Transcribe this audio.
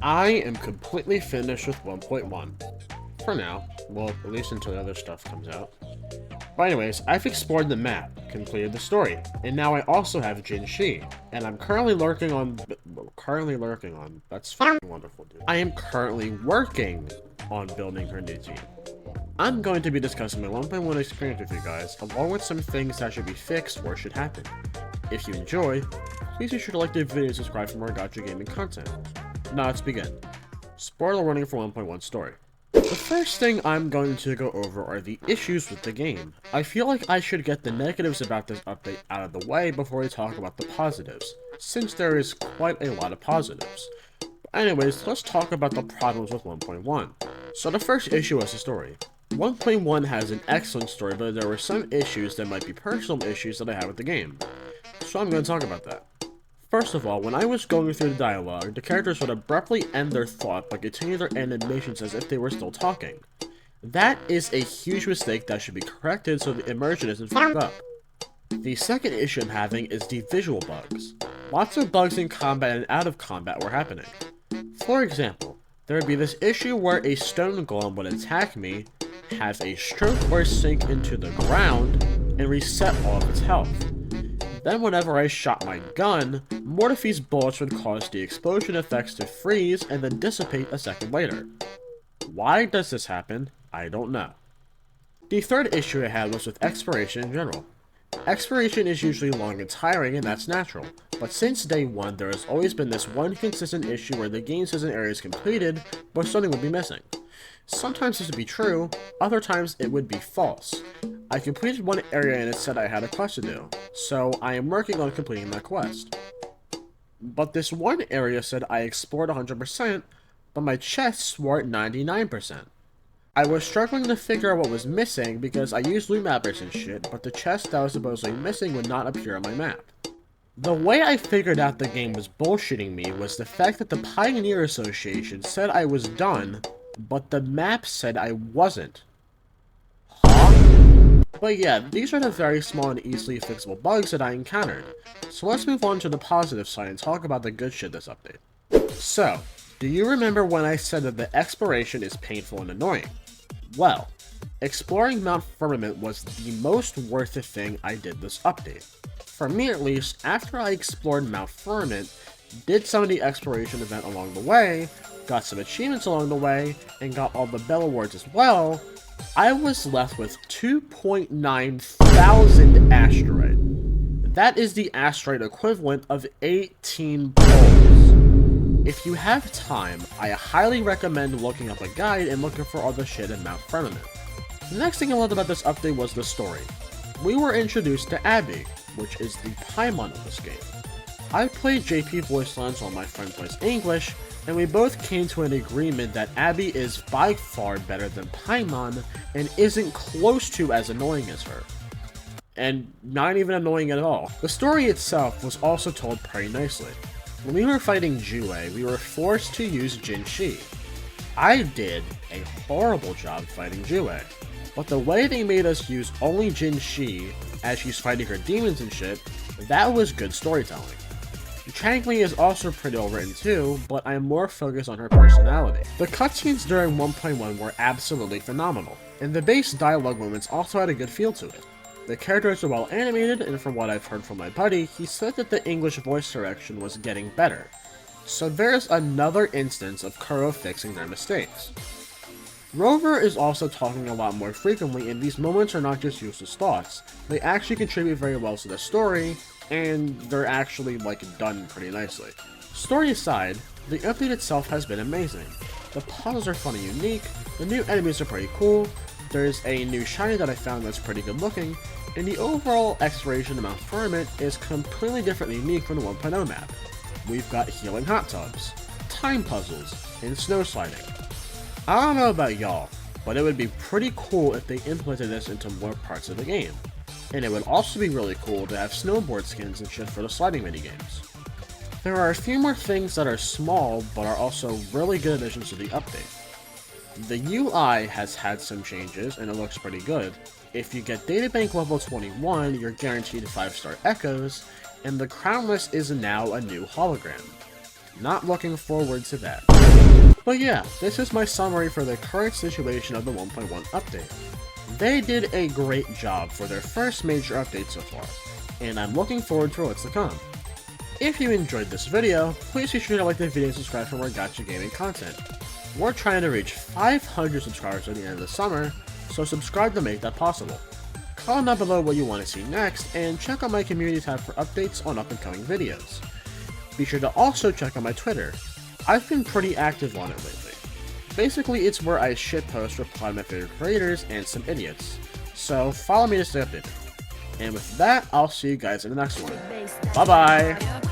I am completely finished with 1.1. For now. Well, at least until the other stuff comes out. But anyways, I've explored the map, completed the story, and now I also have Jinshi, and I'm currently lurking on, that's fucking wonderful, dude. I am currently working on building her new team. I'm going to be discussing my 1.1 experience with you guys, along with some things that should be fixed or should happen. If you enjoy, please be sure to like the video and subscribe for more gacha gaming content. Now let's begin. Spoiler warning for 1.1 story. The first thing I'm going to go over are the issues with the game. I feel like I should get the negatives about this update out of the way before we talk about the positives, since there is quite a lot of positives. But anyways, let's talk about the problems with 1.1. So the first issue was the story. 1.1 has an excellent story, but there were some issues that might be personal issues that I have with the game. So I'm going to talk about that. First of all, when I was going through the dialogue, the characters would abruptly end their thought but continue their animations as if they were still talking. That is a huge mistake that should be corrected so the immersion isn't fucked up. The second issue I'm having is the visual bugs. Lots of bugs in combat and out of combat were happening. For example, there would be this issue where a stone golem would attack me, have a stroke or sink into the ground, and reset all of its health. Then whenever I shot my gun, Mortife's bullets would cause the explosion effects to freeze and then dissipate a second later. Why does this happen? I don't know. The third issue I had was with exploration in general. Exploration is usually long and tiring, and that's natural, but since day one there has always been this one consistent issue where the game says an area is completed, but something would be missing. Sometimes this would be true, other times it would be false. I completed one area and it said I had a quest to do, so I am working on completing that quest. But this one area said I explored 100%, but my chest swore at 99%. I was struggling to figure out what was missing because I used loot mappers and shit, but the chest that was supposedly missing would not appear on my map. The way I figured out the game was bullshitting me was the fact that the Pioneer Association said I was done, but the map said I wasn't. Huh? But yeah, these are the very small and easily fixable bugs that I encountered. So let's move on to the positive side and talk about the good shit this update. So, do you remember when I said that the exploration is painful and annoying? Well, exploring Mount Firmament was the most worth it thing I did this update. For me at least, after I explored Mount Firmament, did some of the exploration event along the way, got some achievements along the way, and got all the Bell Awards as well, I was left with 2.9 thousand asteroid. That is the asteroid equivalent of 18 poles. If you have time, I highly recommend looking up a guide and looking for all the shit in Mount Firmament. The next thing I loved about this update was the story. We were introduced to Abby, which is the Paimon of this game. I played JP voice lines while my friend plays English, and we both came to an agreement that Abby is by far better than Paimon and isn't close to as annoying as her. And not even annoying at all. The story itself was also told pretty nicely. When we were fighting Jue, we were forced to use Jinshi. I did a horrible job fighting Jue, but the way they made us use only Jinshi as she's fighting her demons and shit, that was good storytelling. Changli is also pretty well written too, but I am more focused on her personality. The cutscenes during 1.1 were absolutely phenomenal, and the base dialogue moments also had a good feel to it. The characters are well animated, and from what I've heard from my buddy, he said that the English voice direction was getting better. So there's another instance of KARUT fixing their mistakes. Rover is also talking a lot more frequently, and these moments are not just useless thoughts. They actually contribute very well to the story, and they're actually, done pretty nicely. Story aside, the update itself has been amazing. The puzzles are fun and unique, the new enemies are pretty cool, there's a new shiny that I found that's pretty good looking, and the overall exploration of Mount Firmament is completely different and unique from the 1.0 map. We've got healing hot tubs, time puzzles, and snow sliding. I don't know about y'all, but it would be pretty cool if they implemented this into more parts of the game. And it would also be really cool to have snowboard skins and shit for the sliding minigames. There are a few more things that are small, but are also really good additions to the update. The UI has had some changes, and it looks pretty good. If you get Databank level 21, you're guaranteed 5-star echoes, and the crownless is now a new hologram. Not looking forward to that. But yeah, this is my summary for the current situation of the 1.1 update. They did a great job for their first major update so far, and I'm looking forward to what's to come. If you enjoyed this video, please be sure to like the video and subscribe for more gacha gaming content. We're trying to reach 500 subscribers at the end of the summer, so subscribe to make that possible. Comment down below what you want to see next, and check out my community tab for updates on up and coming videos. Be sure to also check out my Twitter. I've been pretty active on it lately. Basically, it's where I shitpost, reply to my favorite creators, and some idiots. So follow me to stay updated. And with that, I'll see you guys in the next one. Bye bye!